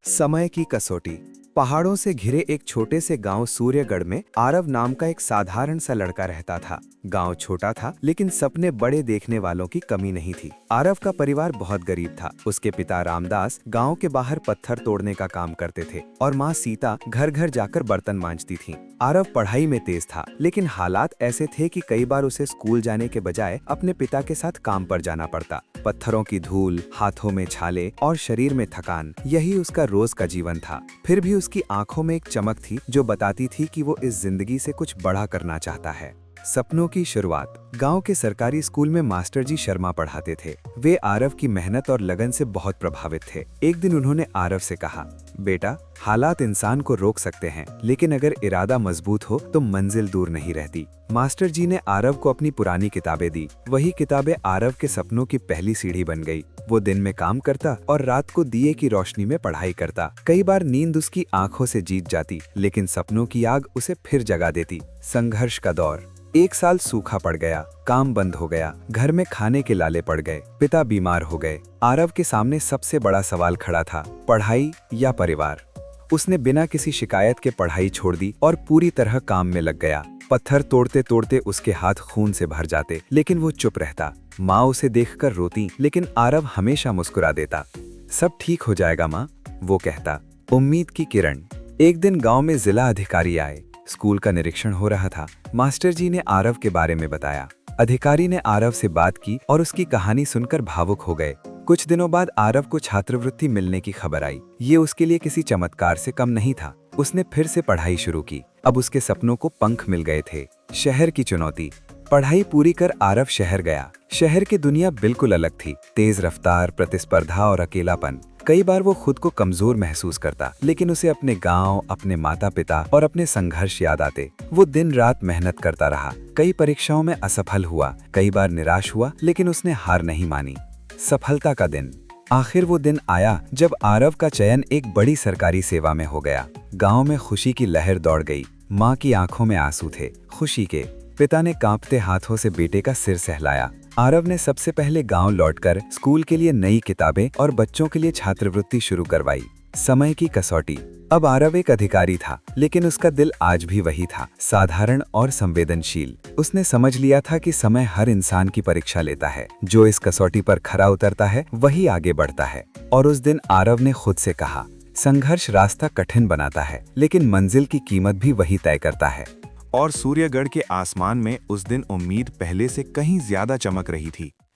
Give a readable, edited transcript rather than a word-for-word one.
समय की कसौटी। पहाड़ों से घिरे एक छोटे से गांव सूर्यगढ़ में आरव नाम का एक साधारण सा लड़का रहता था। गांव छोटा था लेकिन सपने बड़े देखने वालों की कमी नहीं थी। आरव का परिवार बहुत गरीब था। उसके पिता रामदास गांव के बाहर पत्थर तोड़ने का काम करते थे और माँ सीता घर घर जाकर बर्तन मांजती थीं। आरव पढ़ाई में तेज था लेकिन हालात ऐसे थे कि कई बार उसे स्कूल जाने के बजाय अपने पिता के साथ काम पर जाना पड़ता। पत्थरों की धूल, हाथों में छाले और शरीर में थकान, यही उसका रोज का जीवन था। फिर भी उसकी आंखों में एक चमक थी जो बताती थी कि वो इस जिंदगी से कुछ बड़ा करना चाहता है। सपनों की शुरुआत। गांव के सरकारी स्कूल में मास्टर जी शर्मा पढ़ाते थे। वे आरव की मेहनत और लगन से बहुत प्रभावित थे। एक दिन उन्होंने आरव से कहा, बेटा, हालात इंसान को रोक सकते हैं लेकिन अगर इरादा मजबूत हो तो मंजिल दूर नहीं रहती। मास्टर जी ने आरव को अपनी पुरानी किताबें दी। वही किताबें आरव के सपनों की पहली सीढ़ी बन गई। वो दिन में काम करता और रात को दिए की रोशनी में पढ़ाई करता। कई बार नींद उसकी आंखों से जीत जाती लेकिन सपनों की आग उसे फिर जगा देती। संघर्ष का दौर। एक साल सूखा पड़ गया, काम बंद हो गया, घर में खाने के लाले पड़ गए, पिता बीमार हो गए। आरव के सामने सबसे बड़ा सवाल खड़ा था, पढ़ाई या परिवार। उसने बिना किसी शिकायत के पढ़ाई छोड़ दी और पूरी तरह काम में लग गया। पत्थर तोड़ते तोड़ते उसके हाथ खून से भर जाते लेकिन वो चुप रहता। माँ उसे देखकर रोती लेकिन आरव हमेशा मुस्कुरा देता। सब ठीक हो जाएगा माँ, वो कहता। उम्मीद की किरण। एक दिन गांव में जिला अधिकारी आए। स्कूल का निरीक्षण हो रहा था। मास्टर जी ने आरव के बारे में बताया। अधिकारी ने आरव से बात की और उसकी कहानी सुनकर भावुक हो गए। कुछ दिनों बाद आरव को छात्रवृत्ति मिलने की खबर आई। ये उसके लिए किसी चमत्कार से कम नहीं था। उसने फिर से पढ़ाई शुरू की। अब उसके सपनों को पंख मिल गए थे। शहर की चुनौती। पढ़ाई पूरी कर आरव शहर गया। शहर की दुनिया बिल्कुल अलग थी। तेज रफ्तार, प्रतिस्पर्धा और अकेलापन। कई बार वो खुद को कमजोर महसूस करता लेकिन उसे अपने गांव, अपने माता पिता और अपने संघर्ष याद आते। वो दिन रात मेहनत करता रहा। कई परीक्षाओं में असफल हुआ, कई बार निराश हुआ लेकिन उसने हार नहीं मानी। सफलता का दिन। आखिर वो दिन आया जब आरव का चयन एक बड़ी सरकारी सेवा में हो गया। गांव में खुशी की लहर दौड़ गई। माँ की आंखों में आंसू थे, खुशी के। पिता ने कांपते हाथों से बेटे का सिर सहलाया। आरव ने सबसे पहले गांव लौटकर स्कूल के लिए नई किताबें और बच्चों के लिए छात्रवृत्ति शुरू करवाई। समय की कसौटी। अब आरव एक अधिकारी था लेकिन उसका दिल आज भी वही था, साधारण और संवेदनशील। उसने समझ लिया था कि समय हर इंसान की परीक्षा लेता है। जो इस कसौटी पर खरा उतरता है वही आगे बढ़ता है। और उस दिन आरव ने खुद से कहा, संघर्ष रास्ता कठिन बनाता है लेकिन मंजिल की कीमत भी वही तय करता है। और सूर्यगढ़ के आसमान में उस दिन उम्मीद पहले से कहीं ज्यादा चमक रही थी।